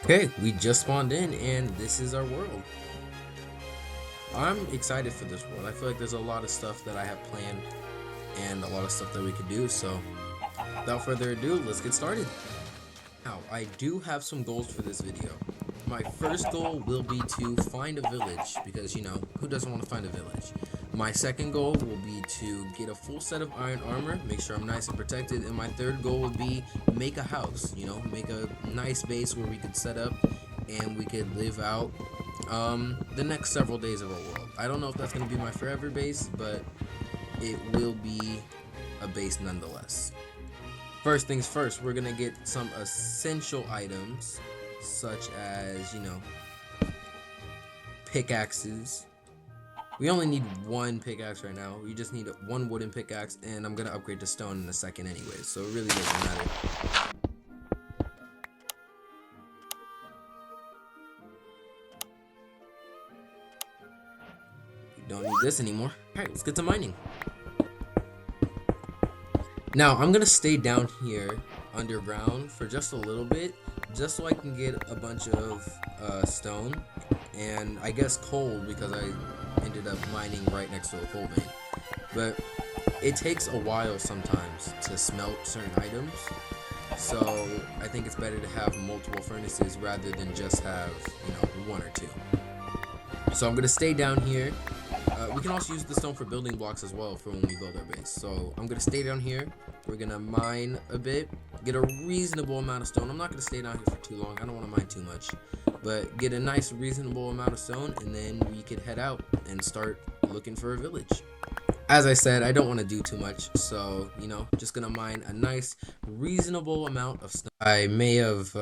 Okay, we just spawned in and this is our world. I'm excited for this world. I feel like there's a lot of stuff that I have planned and a lot of stuff that we could do. So without further ado, let's get started. Now, I do have some goals for this video. My first goal will be to find a village because, who doesn't want to find a village? My second goal will be to get a full set of iron armor, make sure I'm nice and protected, and my third goal would be make a house, make a nice base where we could set up and we could live out the next several days of our world. I don't know if that's going to be my forever base, but it will be a base nonetheless. First things first, we're gonna get some essential items such as, pickaxes. We only need one pickaxe right now. We just need one wooden pickaxe, and I'm gonna upgrade to stone in a second anyway, so it really doesn't matter. We don't need this anymore. Alright, let's get to mining. Now, I'm gonna stay down here underground for just a little bit, just so I can get a bunch of stone, and I guess coal, because I ended up mining right next to a coal vein. But it takes a while sometimes to smelt certain items, so I think it's better to have multiple furnaces rather than just have, one or two. So I'm gonna stay down here. We can also use the stone for building blocks as well for when we build our base. So I'm gonna stay down here. We're gonna mine a bit, get a reasonable amount of stone. I'm not gonna stay down here for too long. I don't want to mine too much, but get a nice reasonable amount of stone, and then we could head out and start looking for a village. As I said, I don't want to do too much, so just gonna mine a nice reasonable amount of stone. I may have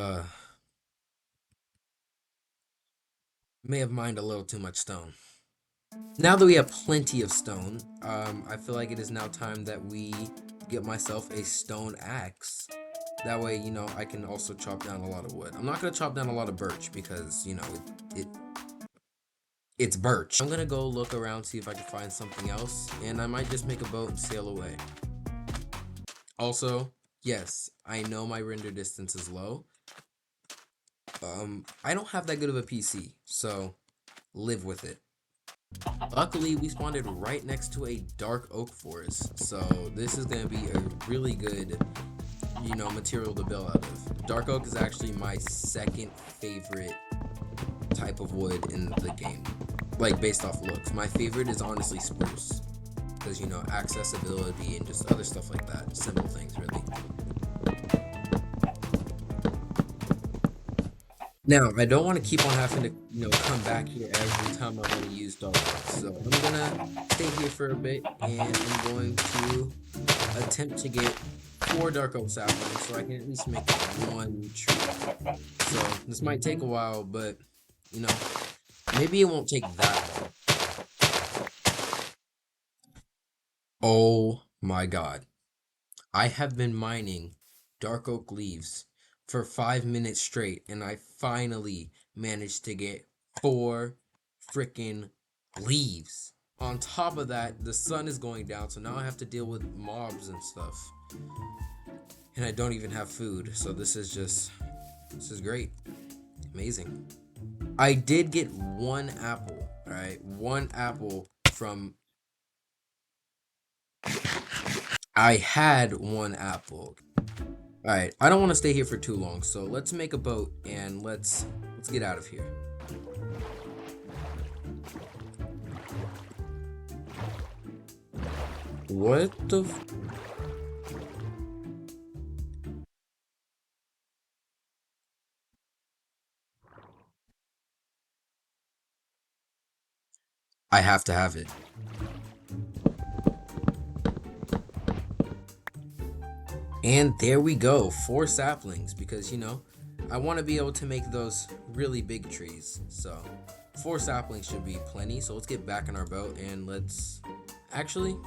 mined a little too much stone. Now that we have plenty of stone, I feel like it is now time that we get myself a stone axe. That way, I can also chop down a lot of wood. I'm not gonna chop down a lot of birch because, it's birch. I'm gonna go look around, see if I can find something else, and I might just make a boat and sail away. Also, yes, I know my render distance is low. I don't have that good of a PC, so live with it. Luckily, we spawned it right next to a dark oak forest, so this is going to be a really good, material to build out of. Dark oak is actually my second favorite type of wood in the game, like based off looks. My favorite is honestly spruce, because, accessibility and just other stuff like that. Simple things, really. Now, I don't want to keep on having to, come back here every time I want to use dark oak. So I'm gonna stay here for a bit, and I'm going to attempt to get 4 dark oak saplings so I can at least make one tree. So this might take a while, but maybe it won't take that long. Oh my god. I have been mining dark oak leaves for 5 minutes straight, and I finally managed to get 4 freaking leaves. On top of that, the sun is going down, so now I have to deal with mobs and stuff. And I don't even have food, so this is great. Amazing. I did get 1 apple, alright? 1 apple from... I had 1 apple. Alright, I don't want to stay here for too long, so let's make a boat and let's get out of here. What the I have to have it. And there we go, 4 saplings, because, I want to be able to make those really big trees. So 4 saplings should be plenty. So let's get back in our boat and let's... Actually,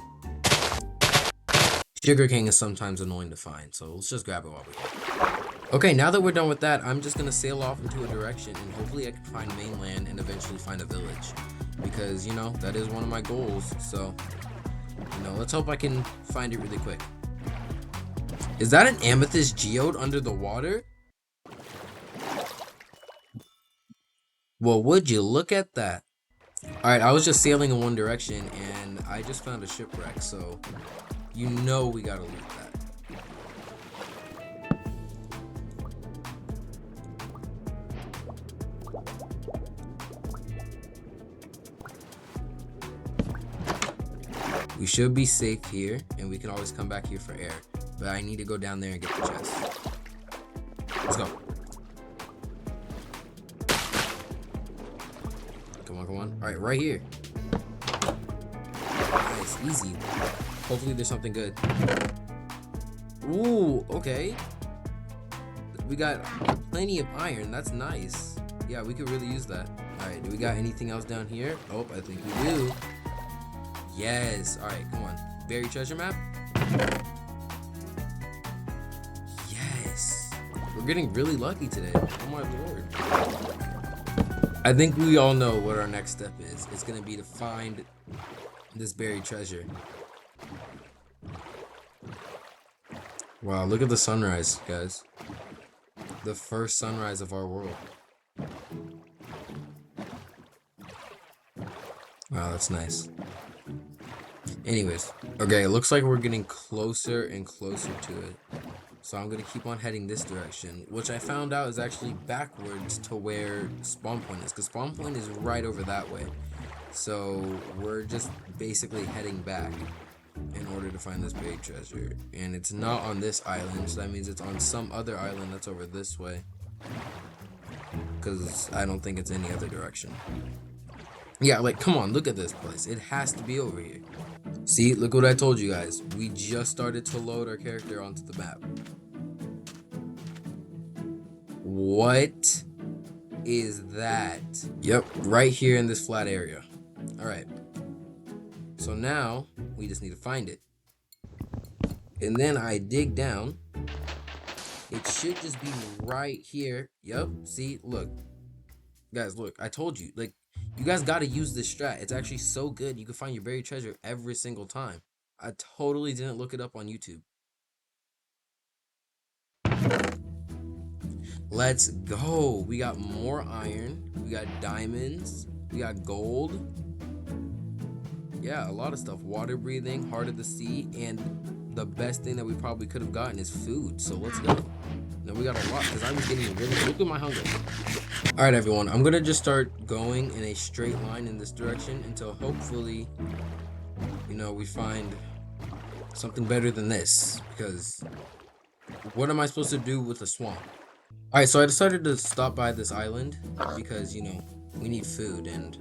sugarcane is sometimes annoying to find, so let's just grab it while we're here. Okay, now that we're done with that, I'm just going to sail off into a direction, and hopefully I can find mainland and eventually find a village. Because, that is one of my goals, so, let's hope I can find it really quick. Is that an amethyst geode under the water? Well, would you look at that? Alright, I was just sailing in one direction and I just found a shipwreck, so you know we gotta loot that. We should be safe here, and we can always come back here for air. But I need to go down there and get the chest. Let's go. Come on, come on. Alright, right here. Nice, easy. Hopefully there's something good. Ooh, okay. We got plenty of iron. That's nice. Yeah, we could really use that. Alright, do we got anything else down here? Oh, I think we do. Yes. Alright, come on. Buried treasure map? Yes. We're getting really lucky today. Oh my lord. I think we all know what our next step is. It's going to be to find this buried treasure. Wow, look at the sunrise, guys. The first sunrise of our world. Wow, that's nice. Anyways, okay, it looks like we're getting closer and closer to it. So I'm going to keep on heading this direction, which I found out is actually backwards to where spawn point is, because spawn point is right over that way. So we're just basically heading back in order to find this buried treasure. And it's not on this island, so that means it's on some other island that's over this way. Because I don't think it's any other direction. Yeah, like, come on, look at this place. It has to be over here. See, look what I told you guys. We just started to load our character onto the map. What is that? Yep, right here in this flat area. Alright. So now, we just need to find it. And then I dig down. It should just be right here. Yep, see, look. Guys, look, I told you. Like, you guys gotta use this strat. It's actually so good. You can find your buried treasure every single time. I totally didn't look it up on YouTube. Let's go. We got more iron. We got diamonds. We got gold. Yeah, a lot of stuff. Water breathing, heart of the sea, and the best thing that we probably could have gotten is food. So let's go. Now we got a lot because I was getting really. Look at my hunger. All right, everyone. I'm gonna just start going in a straight line in this direction until hopefully, you know, we find something better than this. Because what am I supposed to do with a swamp? All right, so I decided to stop by this island because, you know, we need food and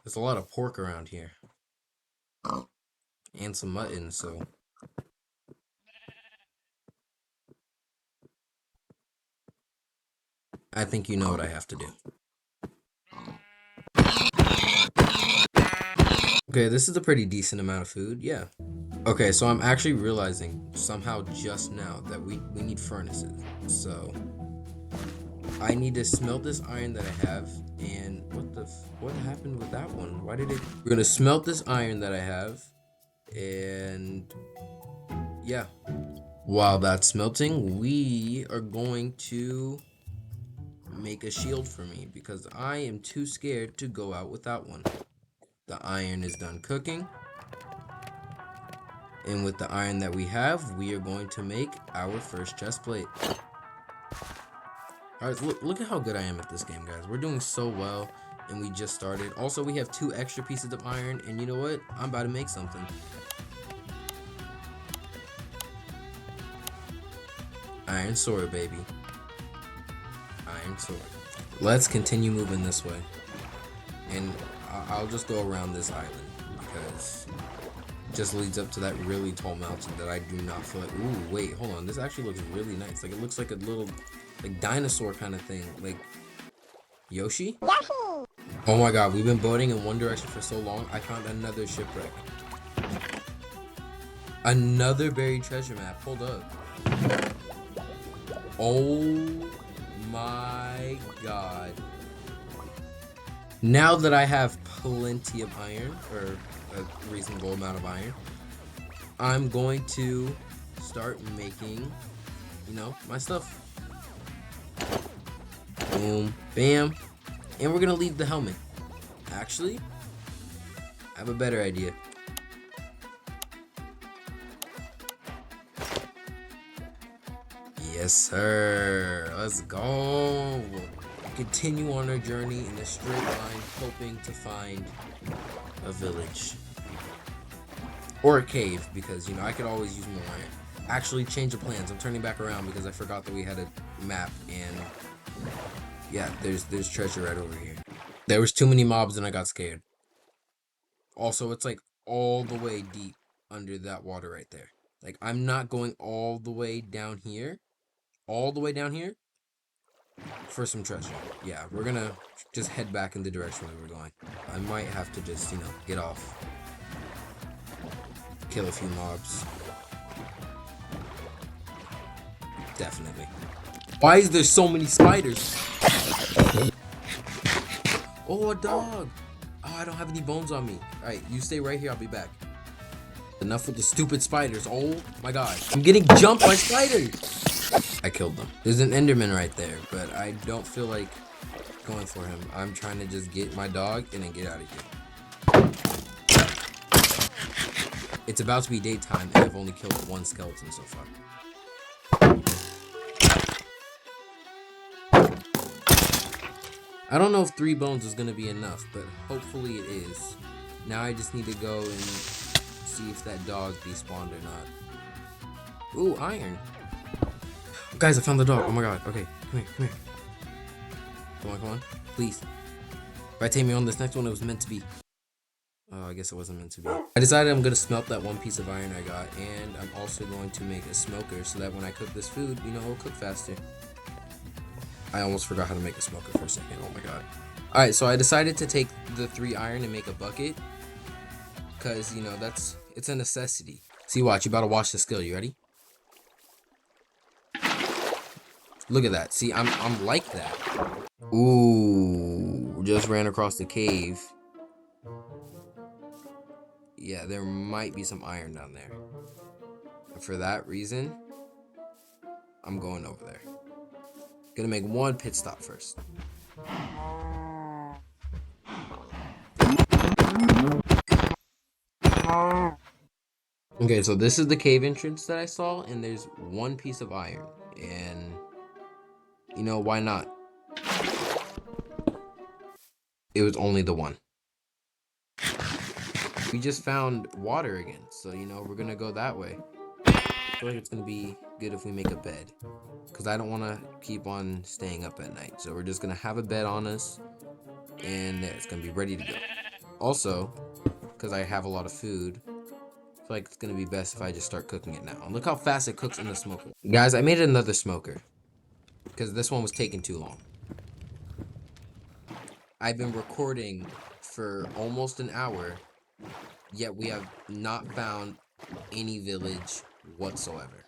there's a lot of pork around here and some mutton. So. I think you know what I have to do. Okay, this is a pretty decent amount of food, yeah. Okay, so I'm actually realizing somehow just now that we need furnaces. So I need to smelt this iron that I have, and what happened with that one? Why did it? We're gonna smelt this iron that I have, and yeah. While that's smelting, we are going to make a shield for me because I am too scared to go out without one. The iron is done cooking, and with the iron that we have, we are going to make our first chest plate. Alright, look at how good I am at this game, guys. We're doing so well, and we just started. Also, we have 2 extra pieces of iron, and you know what? I'm about to make something. Iron sword, baby. Iron sword. Let's continue moving this way, and I'll just go around this island because it just leads up to that really tall mountain that I do not feel like. Ooh, wait, hold on. This actually looks really nice. Like, it looks like a little, like, dinosaur kind of thing, like Yoshi. Yahoo! Oh my god, we've been boating in one direction for so long. I found another shipwreck. Another buried treasure map. Hold up. Oh my god. Now that I have plenty of iron, or a reasonable amount of iron, I'm going to start making, you know, my stuff. Boom, bam. And we're gonna leave the helmet. Actually, I have a better idea. Yes, sir. Let's go. Continue on our journey in a straight line, hoping to find a village. Or a cave, because, you know, I could always use more iron. Actually, change of plans. I'm turning back around because I forgot that we had a map, and yeah, there's treasure right over here. There was too many mobs and I got scared. Also, it's like all the way deep under that water right there. Like, I'm not going all the way down here, for some treasure. Yeah, we're gonna just head back in the direction we were going. I might have to just, you know, get off. Kill a few mobs. Definitely. Why is there so many spiders? Oh, a dog. Oh, I don't have any bones on me. Alright, you stay right here. I'll be back. Enough with the stupid spiders. Oh my god. I'm getting jumped by spiders. I killed them. There's an Enderman right there, but I don't feel like going for him. I'm trying to just get my dog and then get out of here. It's about to be daytime and I've only killed one skeleton so far. I don't know if 3 bones is going to be enough, but hopefully it is. Now I just need to go and see if that dog despawned or not. Ooh, iron. Guys, I found the dog. Oh my god. Okay, come here. Come on. Please. If I take me on this next one, it was meant to be. Oh, I guess it wasn't meant to be. I decided I'm going to smelt that one piece of iron I got, and I'm also going to make a smoker so that when I cook this food, you know, it'll cook faster. I almost forgot how to make a smoker for a second. Oh my god. Alright, so I decided to take the 3 iron and make a bucket. Because, you know, it's a necessity. See, watch. You about to watch the skill. You ready? Look at that. See, I'm like that. Ooh. Just ran across the cave. Yeah, there might be some iron down there. And for that reason, I'm going over there. Gonna make one pit stop first. Okay, so this is the cave entrance that I saw, and there's one piece of iron. And, you know, why not? It was only the one. We just found water again, so, you know, we're gonna go that way. I feel like it's gonna be good if we make a bed, because I don't want to keep on staying up at night. So we're just gonna have a bed on us, and it's gonna be ready to go. Also, because I have a lot of food, I feel like it's gonna be best if I just start cooking it now. And look how fast it cooks in the smoker. Guys, I made another smoker, because this one was taking too long. I've been recording for almost an hour, yet we have not found any village whatsoever.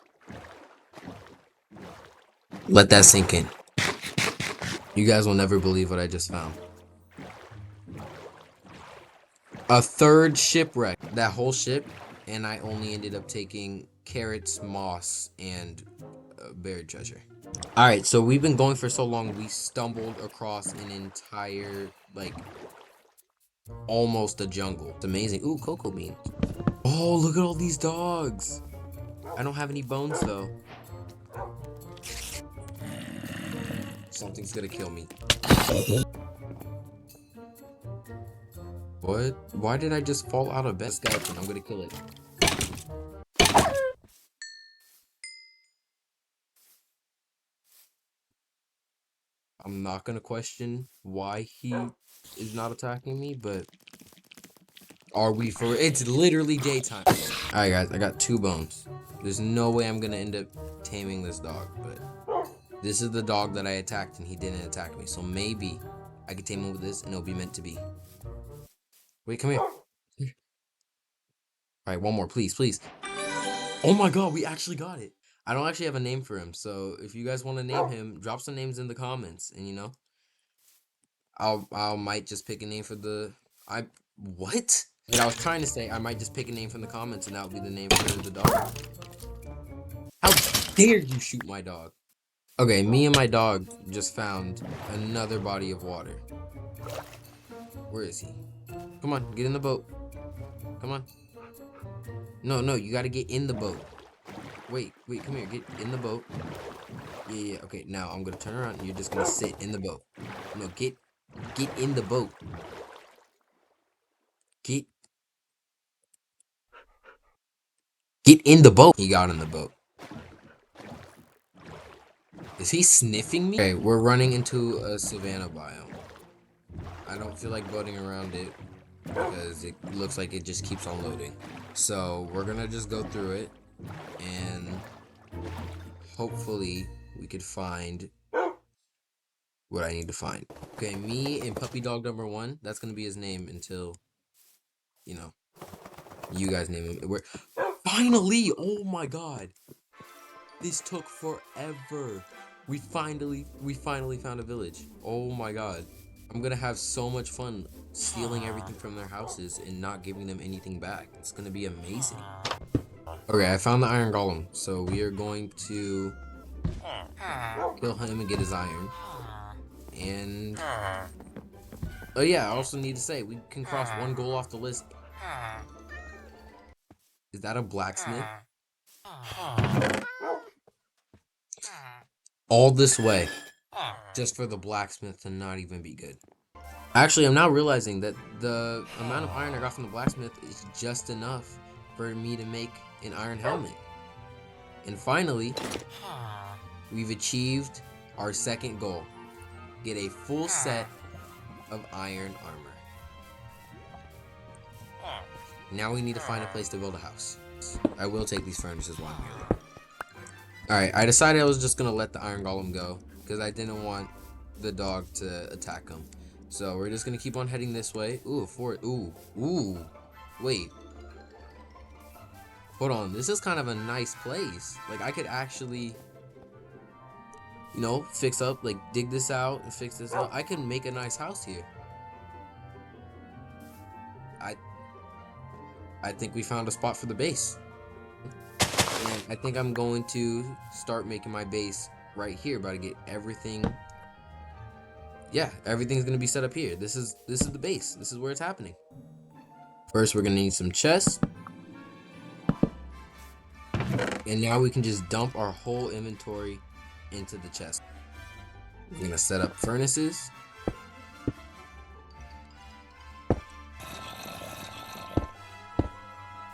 Let that sink in. You guys will never believe what I just found. A 3rd shipwreck. That whole ship, and I only ended up taking carrots, moss, and buried treasure. Alright, so we've been going for so long, we stumbled across an entire, like, almost a jungle. It's amazing. Ooh, cocoa beans. Oh, look at all these dogs. I don't have any bones, though. Something's gonna kill me. What? Why did I just fall out of bed? Skeleton, I'm gonna kill it. I'm not gonna question why he is not attacking me, but are we for it's literally daytime. Alright guys, I got 2 bones. There's no way I'm gonna end up taming this dog, but this is the dog that I attacked and he didn't attack me. So maybe I could tame him with this and it'll be meant to be. Wait, come here. Alright, one more, please. Oh my god, we actually got it. I don't actually have a name for him, so if you guys want to name him, drop some names in the comments, and you know, I might just pick a name for the what? And I was trying to say I might just pick a name from the comments, and that would be the name for the dog. How dare you shoot my dog? Okay, me and my dog just found another body of water. Where is he? Come on, get in the boat. Come on. No, no, you gotta get in the boat. Wait, come here. Get in the boat. Yeah. Okay, now I'm gonna turn around and you're just gonna sit in the boat. No, get in the boat. Get in the boat. He got in the boat. Is he sniffing me? Okay, we're running into a savanna biome. I don't feel like boating around it because it looks like it just keeps on loading. So we're gonna just go through it and hopefully we could find what I need to find. Okay, me and puppy dog number 1, that's gonna be his name until, you know, you guys name him. We're finally, oh my god. This took forever. We finally found a village. Oh my god. I'm gonna have so much fun stealing everything from their houses and not giving them anything back. It's gonna be amazing. Okay, I found the iron golem. So we are going to kill him and get his iron. And oh yeah, I also need to say we can cross one goal off the list. Is that a blacksmith? All this way just for the blacksmith to not even be good. Actually, I'm now realizing that the amount of iron I got from the blacksmith is just enough for me to make an iron helmet. And finally, we've achieved our second goal. Get a full set of iron armor. Now we need to find a place to build a house. I will take these furnaces while I'm here though. Alright, I decided I was just gonna let the iron golem go because I didn't want the dog to attack him. So we're just gonna keep on heading this way. Ooh, ooh. Wait. Hold on, this is kind of a nice place. Like I could actually, you know, fix up, like dig this out and fix this out. I can make a nice house here. I think we found a spot for the base. And I think I'm going to start making my base right here, about to get everything. Yeah, everything's gonna be set up here. This is the base. This is where it's happening. First, we're gonna need some chests. And now we can just dump our whole inventory into the chest. We're gonna set up furnaces.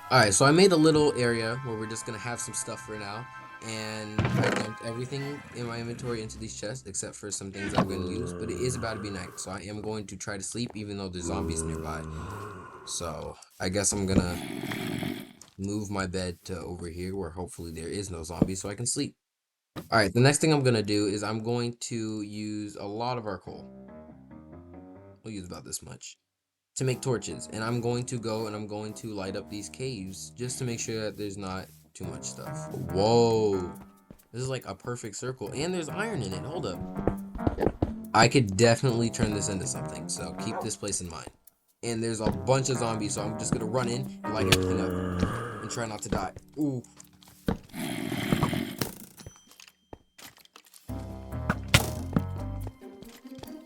Alright, so I made a little area where we're just gonna have some stuff for now. And I dumped everything in my inventory into these chests except for some things I'm going to use. But it is about to be night, so I am going to try to sleep even though there's zombies nearby. So I guess I'm going to move my bed to over here where hopefully there is no zombies so I can sleep. Alright, the next thing I'm going to do is I'm going to use a lot of our coal. We'll use about this much to make torches. And I'm going to go and I'm going to light up these caves just to make sure that there's not too much stuff. Whoa, this is like a perfect circle and there's iron in it. Hold up, I could definitely turn this into something, so keep this place in mind. And there's a bunch of zombies, so I'm just gonna run in and light everything up and try not to die. Ooh.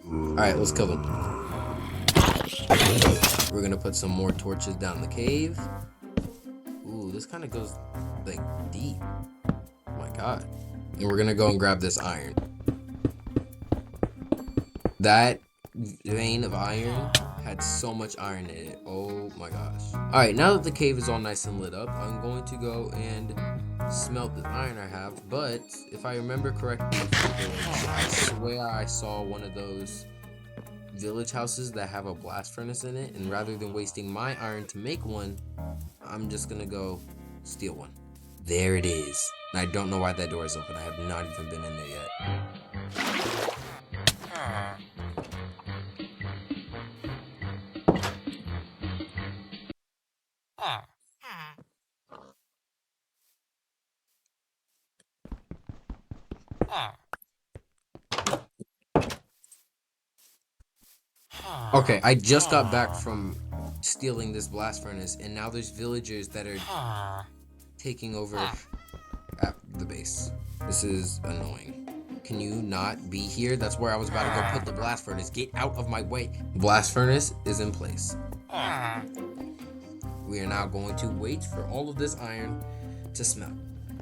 Alright, let's kill them. We're gonna put some more torches down the cave. Ooh, this kind of goes like deep. Oh my god. And we're gonna go and grab this iron. That vein of iron had so much iron in it. Oh my gosh. Alright, now that the cave is all nice and lit up, I'm going to go and smelt the iron I have. But if I remember correctly, I swear I saw one of those village houses that have a blast furnace in it, and rather than wasting my iron to make one, I'm just gonna go steal one. There it is. And I don't know why that door is open. I have not even been in there yet. Okay, I just got back from stealing this blast furnace, and now there's villagers that are taking over at the base. This is annoying. can you not be here? That's where I was about to go put the blast furnace. Get out of my way. Blast furnace is in place. We are now going to wait for all of this iron to smelt.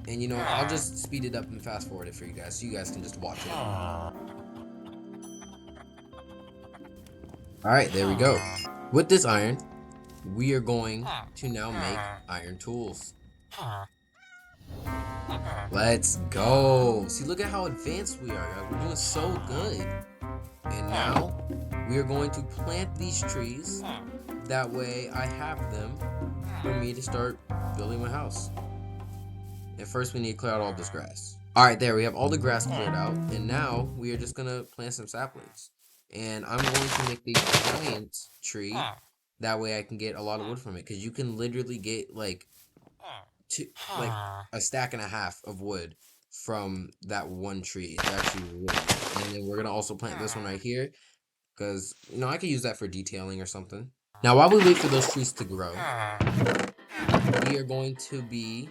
And you know, I'll just speed it up and fast forward it for you guys so you guys can just watch it. Alright, there we go. With this iron, we are going to now make iron tools. Let's go. See, look at how advanced we are, guys. We're doing so good. And now we are going to plant these trees. That way I have them for me to start building my house. And first we need to clear out all this grass. Alright, there we have all the grass cleared out. And now we are just gonna plant some saplings. And I'm going to make the giant tree. That way I can get a lot of wood from it. Because you can literally get like a stack and a half of wood from that one tree. It's actually really good. And then we're gonna also plant this one right here. Because, you know, I could use that for detailing or something. Now while we wait for those trees to grow, we are going to be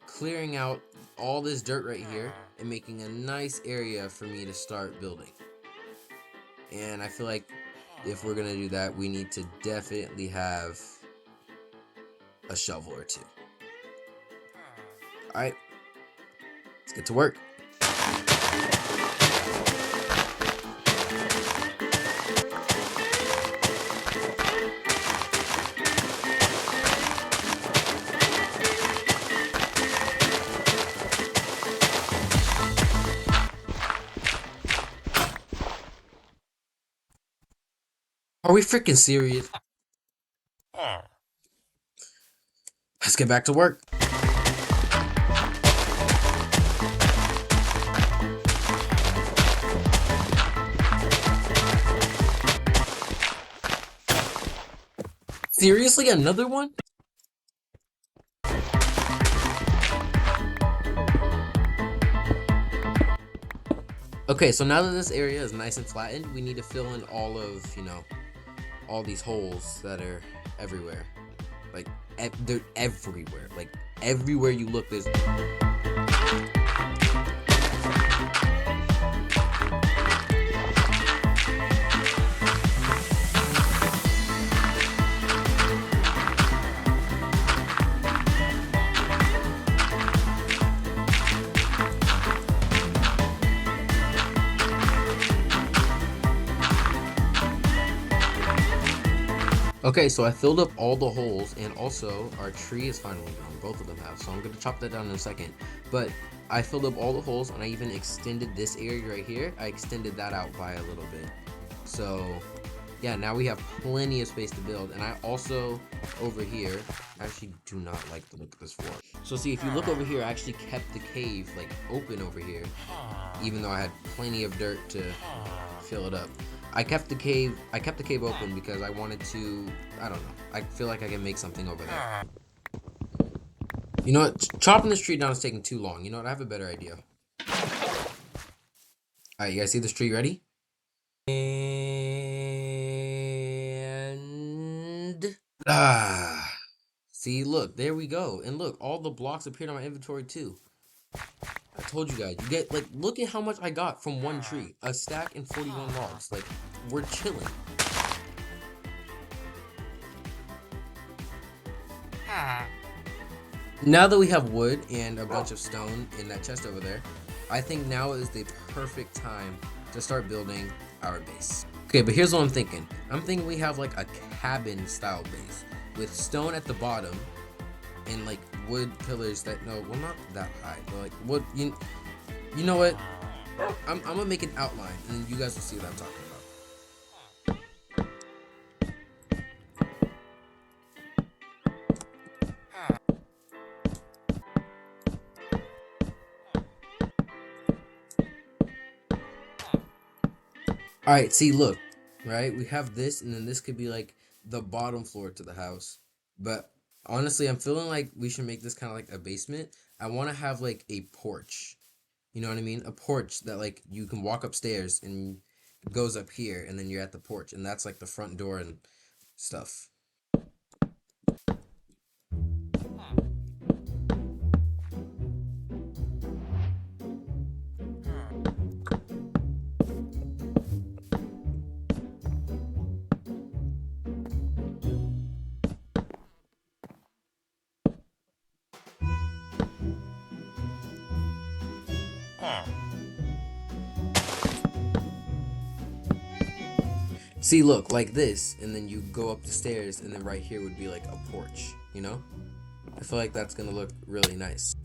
clearing out all this dirt right here and making a nice area for me to start building. And I feel like if we're gonna do that, we need to definitely have a shovel or two. Alright, let's get to work. Are we freaking serious? Let's get back to work. Seriously, another one? Okay, so now that this area is nice and flattened, we need to fill in all of, you know, all these holes that are everywhere. Like, they're everywhere. Like, everywhere you look, there's... Okay, so I filled up all the holes, and also our tree is finally grown. Both of them have, so I'm gonna chop that down in a second. But I filled up all the holes, and I even extended this area right here. I extended that out by a little bit. So yeah, now we have plenty of space to build. And I also, over here, actually do not like the look of this floor. So see, if you look over here, I actually kept the cave like open over here, even though I had plenty of dirt to fill it up. I kept the cave open because I wanted to, I don't know, I feel like I can make something over there. You know what, chopping this tree down is taking too long. You know what, I have a better idea. Alright, you guys see this tree ready? And... see, look, there we go. And look, all the blocks appeared on my inventory too. I told you guys, you get, like, look at how much I got from one tree. A stack and 41 logs. Like, we're chilling. Now that we have wood and a bunch of stone in that chest over there, I think now is the perfect time to start building our base. Okay, but here's what I'm thinking. I'm thinking we have, like, a cabin style base with stone at the bottom and like wood pillars that, no, well, not that high, but like wood, you know what, I'm gonna make an outline and then you guys will see what I'm talking about. Alright, see, look, right, we have this, and then this could be like the bottom floor to the house, but honestly, I'm feeling like we should make this kind of like a basement. I want to have like a porch. You know what I mean? A porch that like you can walk upstairs and it goes up here, and then you're at the porch, and that's like the front door and stuff. See, look, like this, and then you go up the stairs, and then right here would be like a porch, you know? I feel like that's gonna look really nice.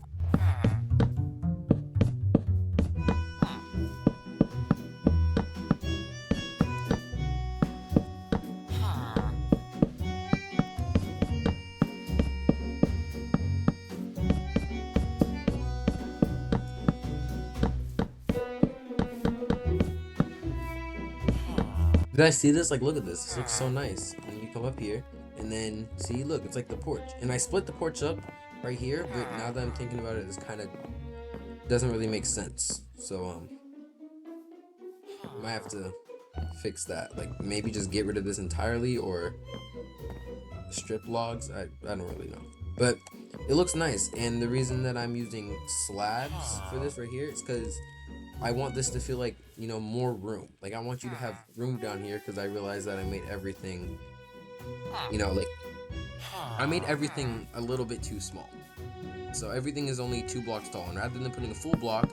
You guys see this? Like, look at this. This looks so nice. And you come up here, and then see, look, it's like the porch. And I split the porch up right here, but now that I'm thinking about it, it's kind of doesn't really make sense. So might have to fix that. Like, maybe just get rid of this entirely, or strip logs. I don't really know, but it looks nice. And the reason that I'm using slabs for this right here is because I want this to feel like, you know, more room. Like, I want you to have room down here, because I realized that I made everything, you know, like, I made everything a little bit too small. So everything is only 2 blocks tall, and rather than putting a full block,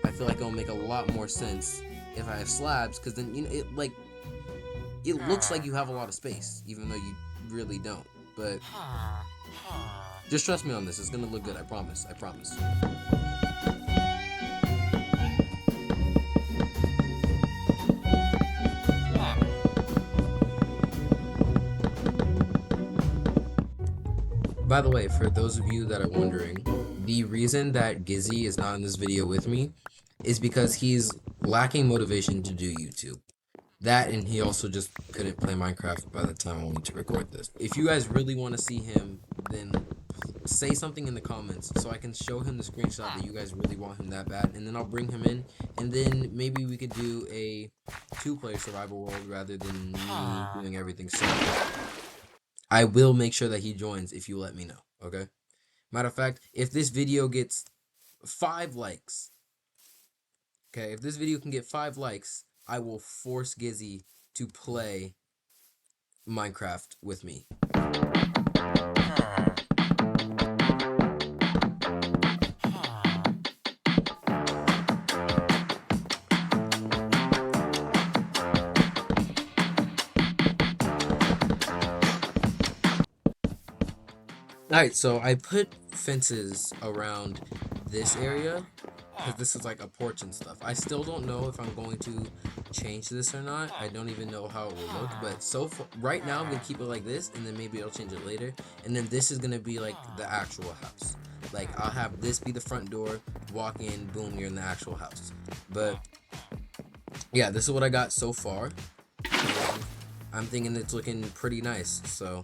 I feel like it'll make a lot more sense if I have slabs, because then, you know, it looks like you have a lot of space, even though you really don't. But just trust me on this. It's gonna look good. I promise. I promise. By the way, for those of you that are wondering, the reason that Gizzy is not in this video with me is because he's lacking motivation to do YouTube. That, and he also just couldn't play Minecraft by the time I wanted to record this. If you guys really want to see him, then say something in the comments so I can show him the screenshot that you guys really want him that bad, and then I'll bring him in, and then maybe we could do a 2-player survival world rather than me doing everything solo. I will make sure that he joins if you let me know, okay? Matter of fact, if this video gets 5 likes, okay, if this video can get 5 likes, I will force Gizzy to play Minecraft with me. Alright, so I put fences around this area, because this is like a porch and stuff. I still don't know if I'm going to change this or not. I don't even know how it will look, but so far, right now I'm going to keep it like this, and then maybe I'll change it later. And then this is going to be like the actual house. Like, I'll have this be the front door, walk in, boom, you're in the actual house. But yeah, this is what I got so far. And I'm thinking it's looking pretty nice, so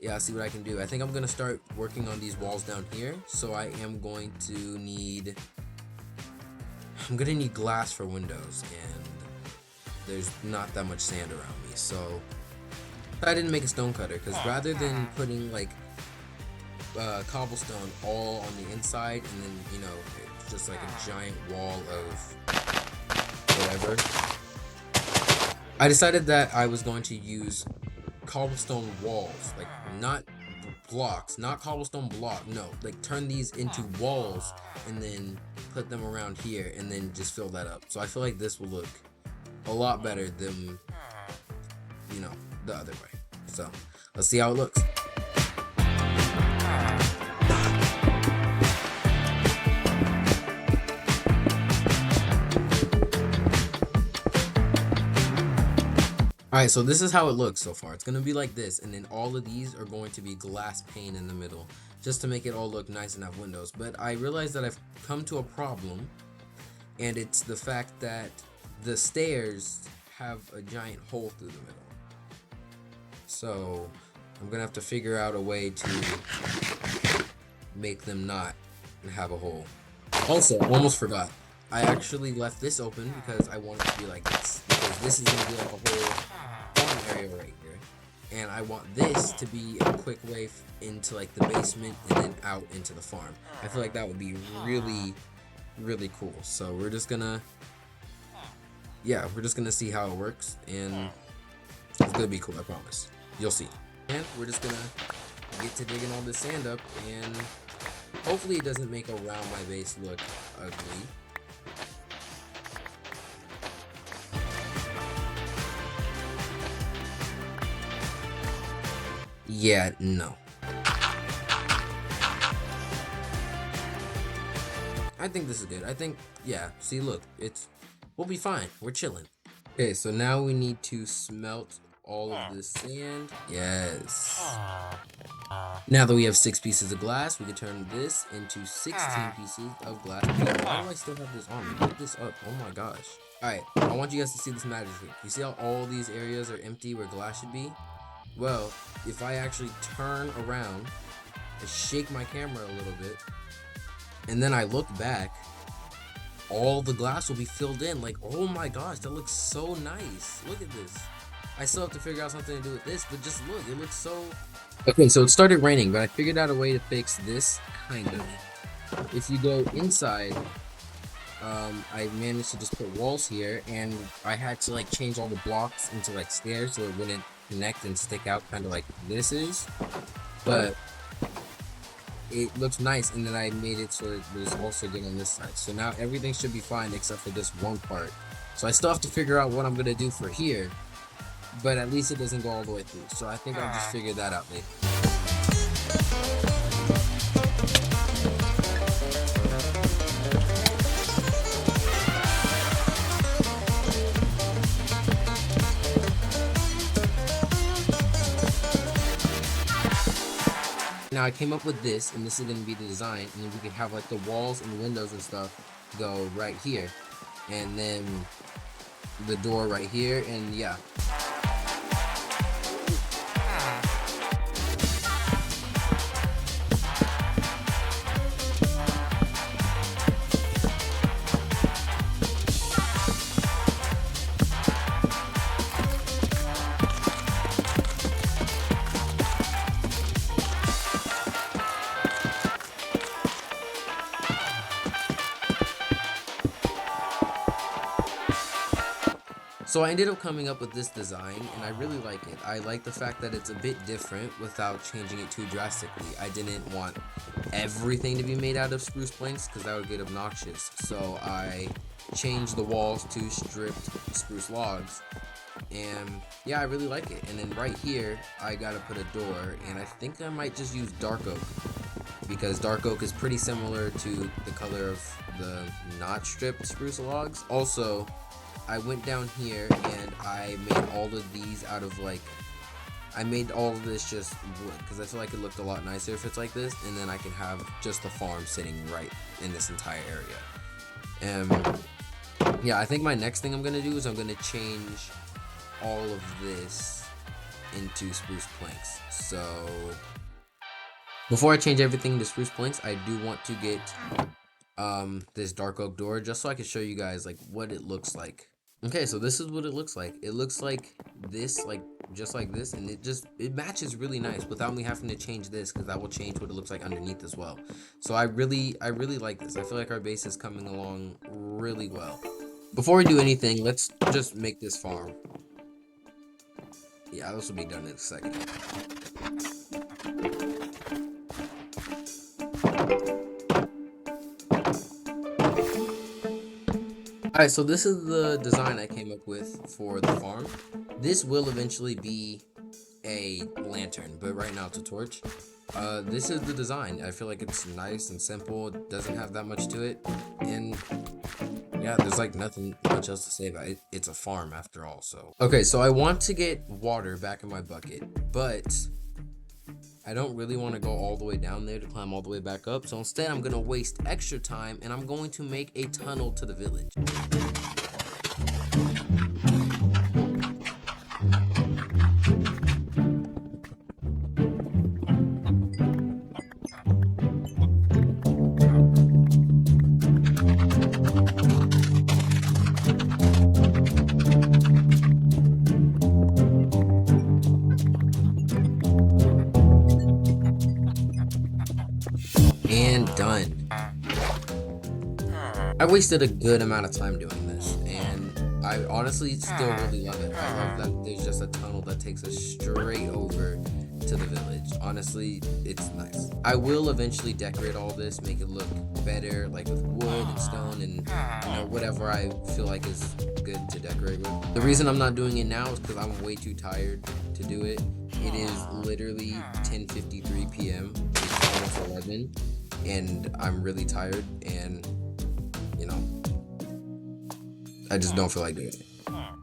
yeah, I'll see what I can do. I think I'm going to start working on these walls down here. So I am going to need... I'm going to need glass for windows. And there's not that much sand around me. So I didn't make a stone cutter. Because rather than putting, like, cobblestone all on the inside, and then, you know, it's just like a giant wall of whatever, I decided that I was going to use cobblestone walls, like not blocks, not cobblestone block, no, like turn these into walls and then put them around here and then just fill that up. So I feel like this will look a lot better than, you know, the other way. So let's see how it looks. Alright, so this is how it looks so far. It's going to be like this, and then all of these are going to be glass pane in the middle, just to make it all look nice and have windows. But I realized that I've come to a problem, and it's the fact that the stairs have a giant hole through the middle. So I'm going to have to figure out a way to make them not have a hole. Also, almost forgot. I actually left this open because I want it to be like this. Because this is going to be like a whole farm area right here. And I want this to be a quick way into like the basement and then out into the farm. I feel like that would be really, really cool. So we're just going to, yeah, we're just going to see how it works. And it's going to be cool, I promise. You'll see. And we're just going to get to digging all this sand up. And hopefully it doesn't make around my base look ugly. Yeah, no. I think this is good. I think, yeah, see, look, we'll be fine. We're chilling. Okay, so now we need to smelt all of this sand. Yes. Now that we have 6 pieces of glass, we can turn this into 16 pieces of glass. Wait, why do I still have this on me? Put this up. Oh my gosh. Alright, I want you guys to see this magic trick. You see how all these areas are empty where glass should be? Well, if I actually turn around and shake my camera a little bit, and then I look back, all the glass will be filled in. Like, oh my gosh, that looks so nice. Look at this. I still have to figure out something to do with this, but just look, it looks so... Okay, so it started raining, but I figured out a way to fix this, kind of. If you go inside, I managed to just put walls here, and I had to like change all the blocks into like stairs so it wouldn't connect and stick out kind of like this is. But it looks nice, and then I made it so it was also good on this side. So now everything should be fine except for this one part. So I still have to figure out what I'm gonna do for here, but at least it doesn't go all the way through. So I think I'll just figure that out later. Now I came up with this, and this is going to be the design, and then we can have like the walls and windows and stuff go right here, and then the door right here, and yeah. So I ended up coming up with this design, and I really like it. I like the fact that it's a bit different without changing it too drastically. I didn't want everything to be made out of spruce planks because that would get obnoxious. So I changed the walls to stripped spruce logs, and yeah, I really like it. And then right here, I gotta put a door, and I think I might just use dark oak because dark oak is pretty similar to the color of the not stripped spruce logs. Also, I went down here and I made all of these out of like, I made all of this just wood because I feel like it looked a lot nicer if it's like this, and then I can have just the farm sitting right in this entire area. Yeah, I think my next thing I'm gonna do is I'm gonna change all of this into spruce planks. So before I change everything to spruce planks, I do want to get this dark oak door just so I can show you guys like what it looks like. Okay, so this is what it looks like. It looks like this, like just like this, and it matches really nice without me having to change this because that will change what it looks like underneath as well. So I really like this. I feel like our base is coming along really well. Before we do anything, let's just make this farm. Yeah, this will be done in a second. Alright, so this is the design I came up with for the farm. This will eventually be a lantern, but right now it's a torch. This is the design. I feel like it's nice and simple. It doesn't have that much to it. And yeah, there's like nothing much else to say about it. It's a farm after all, so. Okay, so I want to get water back in my bucket, but I don't really want to go all the way down there to climb all the way back up. So instead, I'm going to waste extra time, and I'm going to make a tunnel to the village. And done. I wasted a good amount of time doing this, and I honestly still really love it. I love that there's just a tunnel that takes us straight over to the village. Honestly, it's nice. I will eventually decorate all this, make it look better, like with wood and stone and whatever I feel like is good to decorate with. The reason I'm not doing it now is because I'm way too tired to do it. It is literally 10:53 p.m. It's almost 11, and I'm really tired, and I just don't feel like doing it.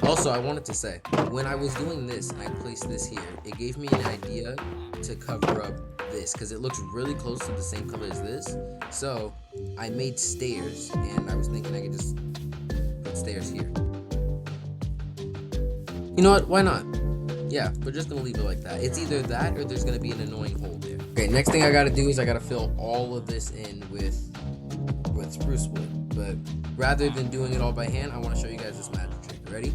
Also, I wanted to say, when I was doing this and I placed this here, it gave me an idea to cover up this because it looks really close to the same color as this. So I made stairs, and I was thinking I could just put stairs here. You know what? Why not? Yeah, we're just gonna leave it like that. It's either that or there's gonna be an annoying hole there. Okay, next thing I gotta do is I gotta fill all of this in with spruce wood. But rather than doing it all by hand, I want to show you guys this magic trick. Ready?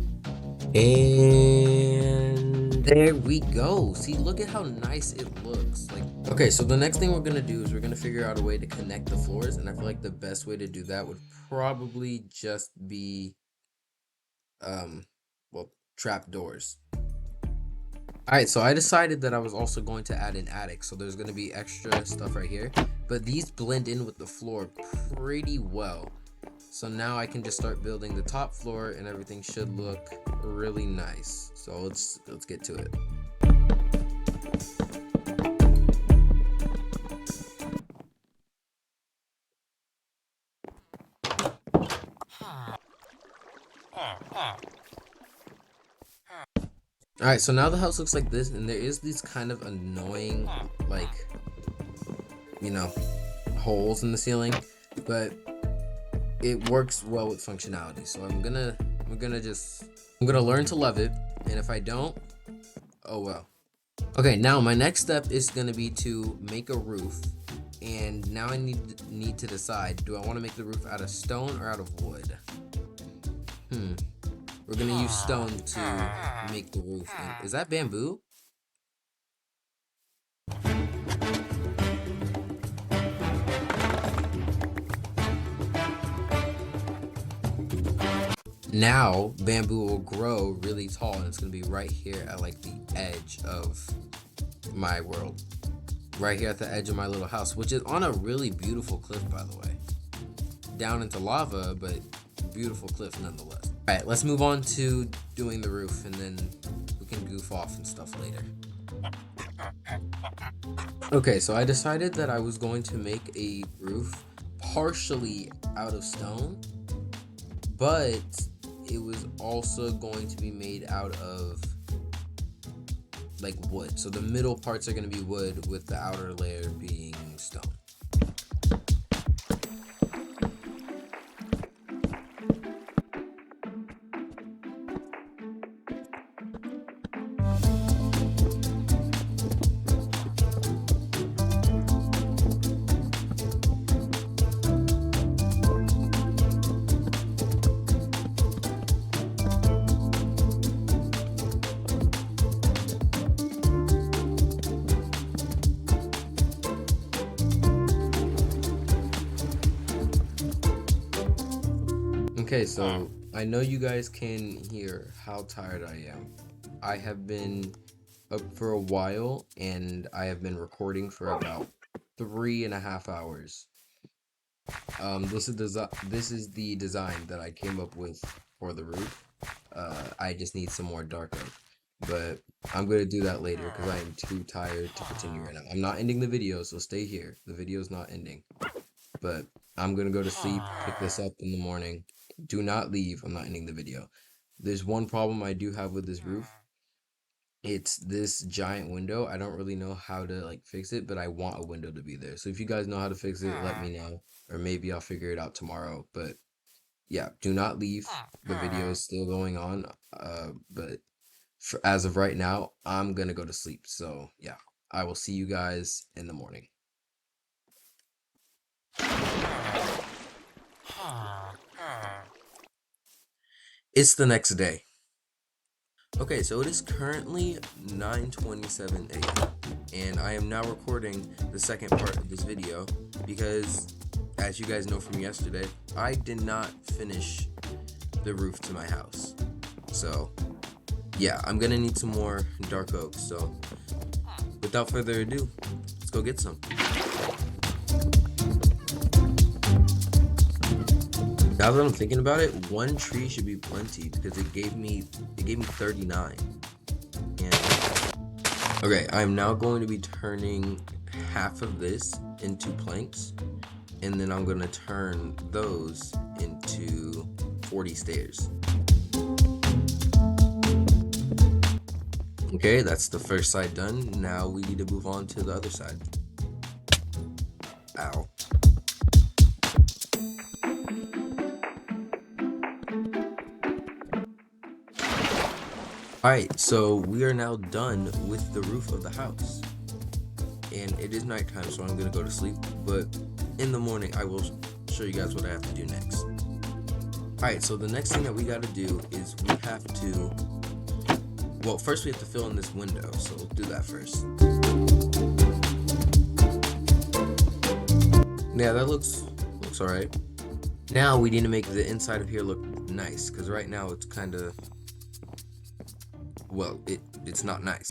And there we go. See, look at how nice it looks. Okay, so the next thing we're gonna do is we're gonna figure out a way to connect the floors, and I feel like the best way to do that would probably just be trap doors. Alright, so I decided that I was also going to add an attic, so there's going to be extra stuff right here, but these blend in with the floor pretty well. So now I can just start building the top floor, and everything should look really nice. So let's get to it. Alright, so now the house looks like this, and there is these kind of annoying, holes in the ceiling, but it works well with functionality. So I'm gonna learn to love it, and if I don't, oh well. Okay, now my next step is gonna be to make a roof, and now I need to decide, do I want to make the roof out of stone or out of wood? We're gonna use stone to make the roof. Is that bamboo? Now bamboo will grow really tall, and it's gonna be right here at the edge of my world. Right here at the edge of my little house, which is on a really beautiful cliff, by the way. Down into lava, but beautiful cliff nonetheless. Alright, let's move on to doing the roof, and then we can goof off and stuff later. Okay, so I decided that I was going to make a roof partially out of stone, but it was also going to be made out of wood. So the middle parts are going to be wood, with the outer layer being stone. Okay, so I know you guys can hear how tired I am. I have been up for a while, and I have been recording for about 3.5 hours. This is the design that I came up with for the roof. I just need some more dark oak, but I'm gonna do that later because I am too tired to continue right now. I'm not ending the video, so stay here. The video's not ending, but I'm gonna go to sleep, pick this up in the morning. Do not leave. I'm not ending the video. There's one problem I do have with this roof. It's this giant window. I don't really know how to fix it, but I want a window to be there. So if you guys know how to fix it, let me know, or maybe I'll figure it out tomorrow. But yeah, do not leave. The video is still going on. But as of right now, I'm gonna go to sleep. So yeah, I will see you guys in the morning. It's the next day. Okay, so it is currently 9:27 a.m. and I am now recording the second part of this video because, as you guys know from yesterday, I did not finish the roof to my house. So yeah, I'm gonna need some more dark oak. So without further ado, let's go get some. Now that I'm thinking about it, one tree should be plenty because it gave me 39. And okay, I'm now going to be turning half of this into planks, and then I'm gonna turn those into 40 stairs. Okay, that's the first side done. Now we need to move on to the other side. Ow. Alright, so we are now done with the roof of the house. And it is nighttime, so I'm gonna go to sleep. But in the morning, I will show you guys what I have to do next. Alright, so the next thing that we gotta do is we have to, well, first we have to fill in this window, so we'll do that first. Yeah, that looks alright. Now we need to make the inside of here look nice, because right now it's kind of, well, it's not nice.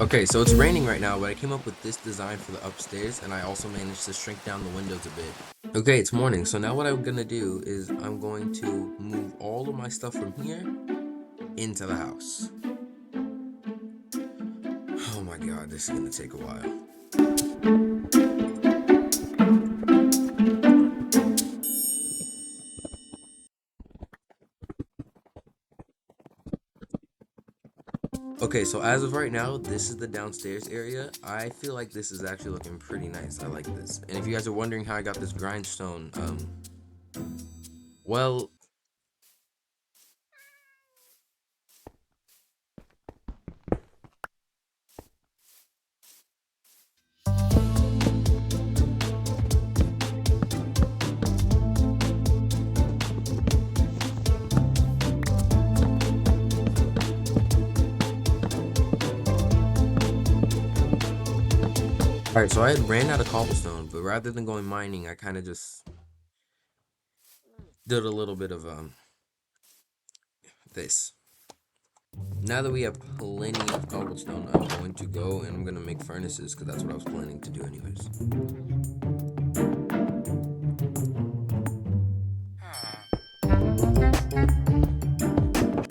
Okay, so it's raining right now, but I came up with this design for the upstairs, and I also managed to shrink down the windows a bit. Okay, it's morning, so now what I'm gonna do is I'm going to move all of my stuff from here into the house. Oh my god, this is gonna take a while. Okay, so as of right now, this is the downstairs area. I feel like this is actually looking pretty nice. I like this. And if you guys are wondering how I got this grindstone, well, alright, so I had ran out of cobblestone, but rather than going mining, I kind of just did a little bit of, this. Now that we have plenty of cobblestone, I'm going to go and I'm going to make furnaces, because that's what I was planning to do anyways.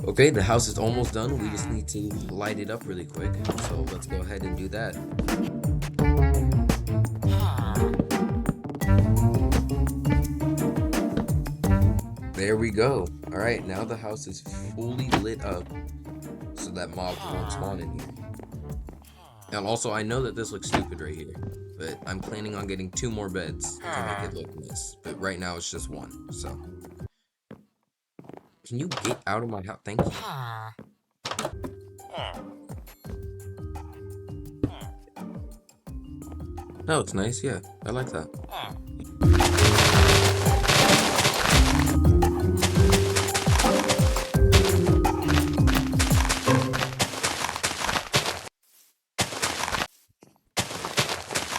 Okay, the house is almost done. We just need to light it up really quick. So let's go ahead and do that. There we go. Alright, now the house is fully lit up so that mobs won't spawn in here. And also, I know that this looks stupid right here, but I'm planning on getting 2 more beds to make it look nice. But right now it's just 1, so. Can you get out of my house? Thank you. No, it's nice, yeah. I like that.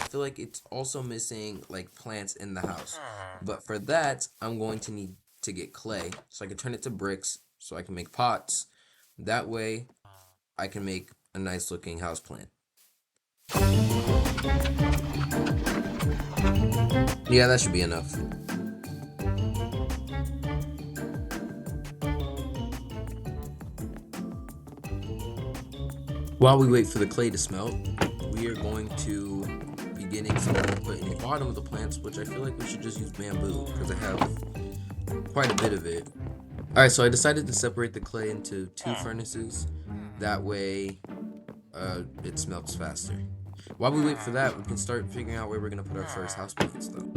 I feel like it's also missing like plants in the house. But for that, I'm going to need to get clay so I can turn it to bricks so I can make pots. That way I can make a nice looking house plant. Yeah, that should be enough. While we wait for the clay to smelt, we are going to be getting something to put in the bottom of the plants, which I feel like we should just use bamboo because I have quite a bit of it. Alright, so I decided to separate the clay into 2 furnaces. That way, it smelts faster. While we wait for that, we can start figuring out where we're going to put our first house plants, though.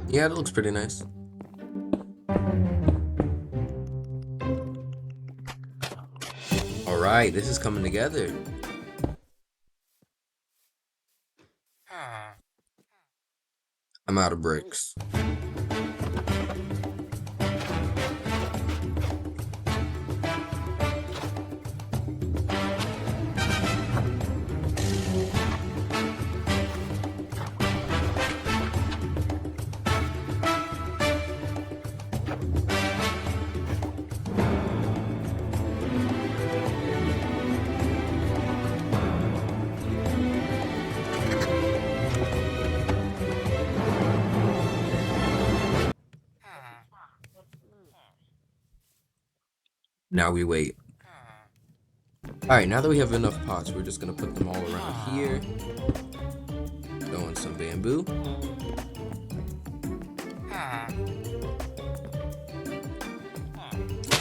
Yeah, it looks pretty nice. Alright, this is coming together. I'm out of bricks. Now we wait. Alright, now that we have enough pots, we're just gonna put them all around here. Throw in some bamboo.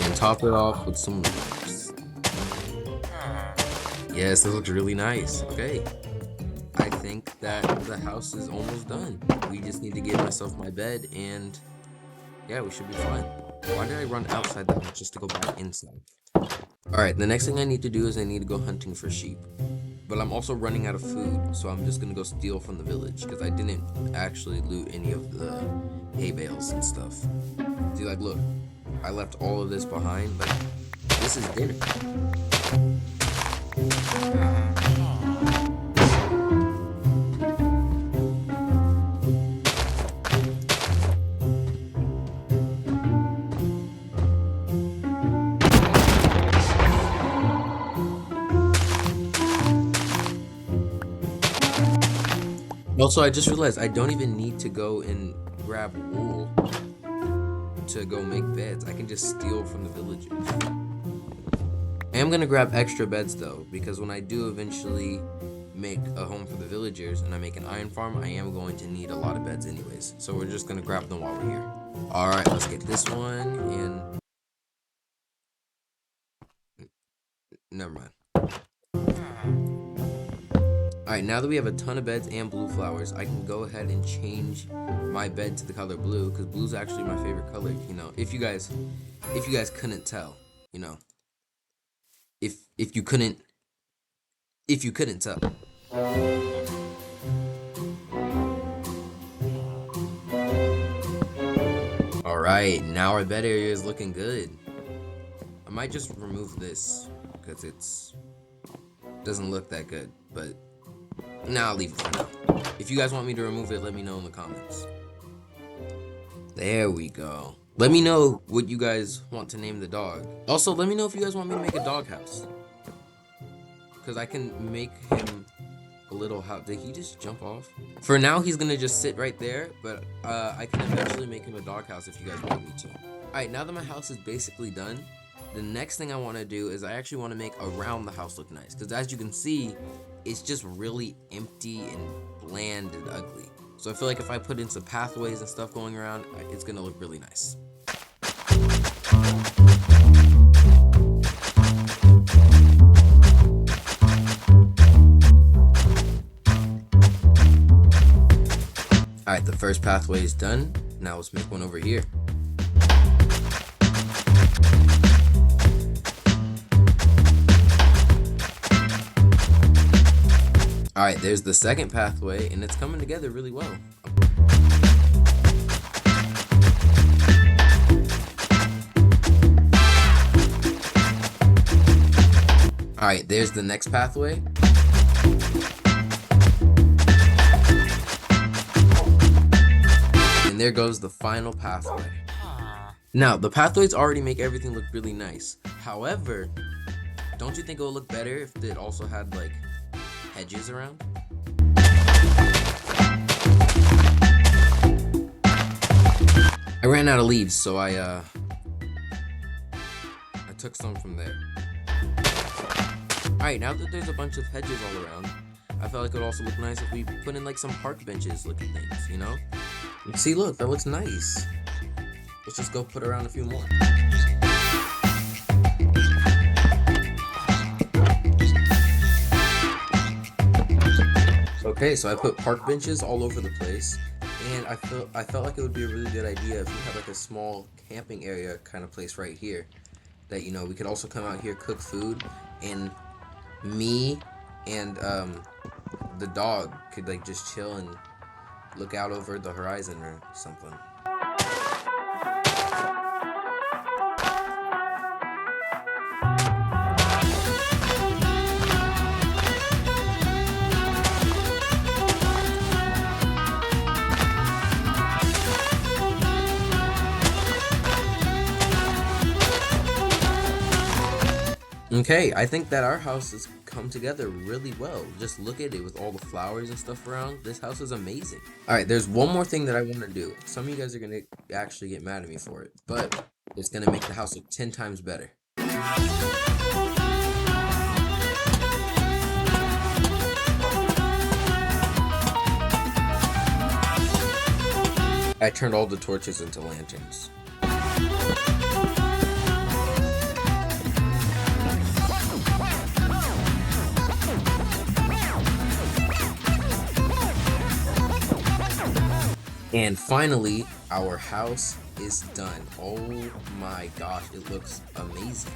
And top it off with some leaves. Yes, this looks really nice. Okay. I think that the house is almost done. We just need to give myself my bed and yeah, we should be fine. Why did I run outside the house just to go back inside? Alright, the next thing I need to do is I need to go hunting for sheep. But I'm also running out of food, so I'm just gonna go steal from the village because I didn't actually loot any of the hay bales and stuff. See, like, look, I left all of this behind. Like, this is dinner. Also, I just realized I don't even need to go and grab wool to go make beds. I can just steal from the villagers. I am gonna grab extra beds though, because when I do eventually make a home for the villagers and I make an iron farm, I am going to need a lot of beds anyways. So we're just gonna grab them while we're here. Alright, let's get this one and never mind. Alright, now that we have a ton of beds and blue flowers, I can go ahead and change my bed to the color blue, because blue is actually my favorite color, you know, if you guys couldn't tell, you know. If you couldn't tell. Alright, now our bed area is looking good. I might just remove this because it's doesn't look that good, but now I'll leave it for now. If you guys want me to remove it, let me know in the comments. There we go. Let me know what you guys want to name the dog. Also, let me know if you guys want me to make a dog house. Because I can make him a little house. Did he just jump off? For now, he's going to just sit right there. But I can eventually make him a dog house if you guys want me to. Alright, now that my house is basically done, the next thing I want to do is I actually want to make around the house look nice. Because as you can see, it's just really empty and bland and ugly. So I feel like if I put in some pathways and stuff going around, it's going to look really nice. Alright, the first pathway is done. Now let's make one over here. Alright, there's the second pathway, and it's coming together really well. Alright, there's the next pathway. And there goes the final pathway. Now, the pathways already make everything look really nice. However, don't you think it would look better if it also had, like, hedges around? I ran out of leaves, so I took some from there. Alright, now that there's a bunch of hedges all around, I felt like it would also look nice if we put in like some park benches looking things, you know? See, look, that looks nice. Let's just go put around a few more. Okay, so I put park benches all over the place, and I felt like it would be a really good idea if we had like a small camping area kind of place right here, that, you know, we could also come out here, cook food, and me and the dog could like just chill and look out over the horizon or something. Okay, I think that our house has come together really well. Just look at it with all the flowers and stuff around. This house is amazing. Alright, there's one more thing that I want to do. Some of you guys are going to actually get mad at me for it, but it's going to make the house look 10 times better. I turned all the torches into lanterns. And finally, our house is done. Oh my gosh, it looks amazing.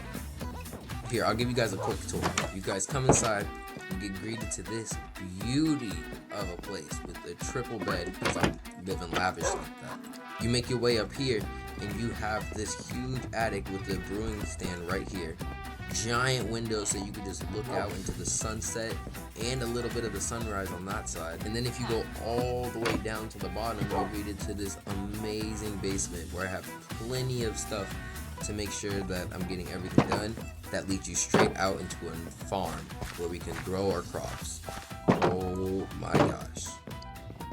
Here, I'll give you guys a quick tour. You guys come inside and get greeted to this beauty of a place with a triple bed, because I'm living lavish like that. You make your way up here and you have this huge attic with the brewing stand right here. Giant windows so you can just look out into the sunset and a little bit of the sunrise on that side. And then if you go all the way down to the bottom, you're greeted to this amazing basement where I have plenty of stuff to make sure that I'm getting everything done. That leads you straight out into a farm where we can grow our crops. Oh my gosh.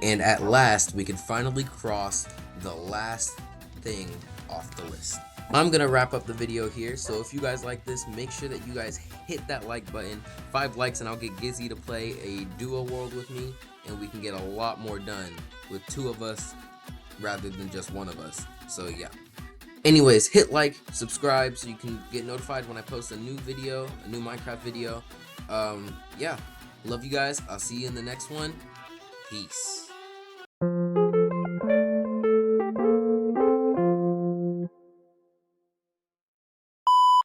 And at last, we can finally cross the last thing off the list. I'm gonna wrap up the video here, so if you guys like this, make sure that you guys hit that like button. 5 likes and I'll get Gizzy to play a duo world with me, and we can get a lot more done with 2 of us rather than just 1 of us. So yeah. Anyways, hit like, subscribe so you can get notified when I post a new video, a new Minecraft video. Yeah, love you guys. I'll see you in the next one. Peace.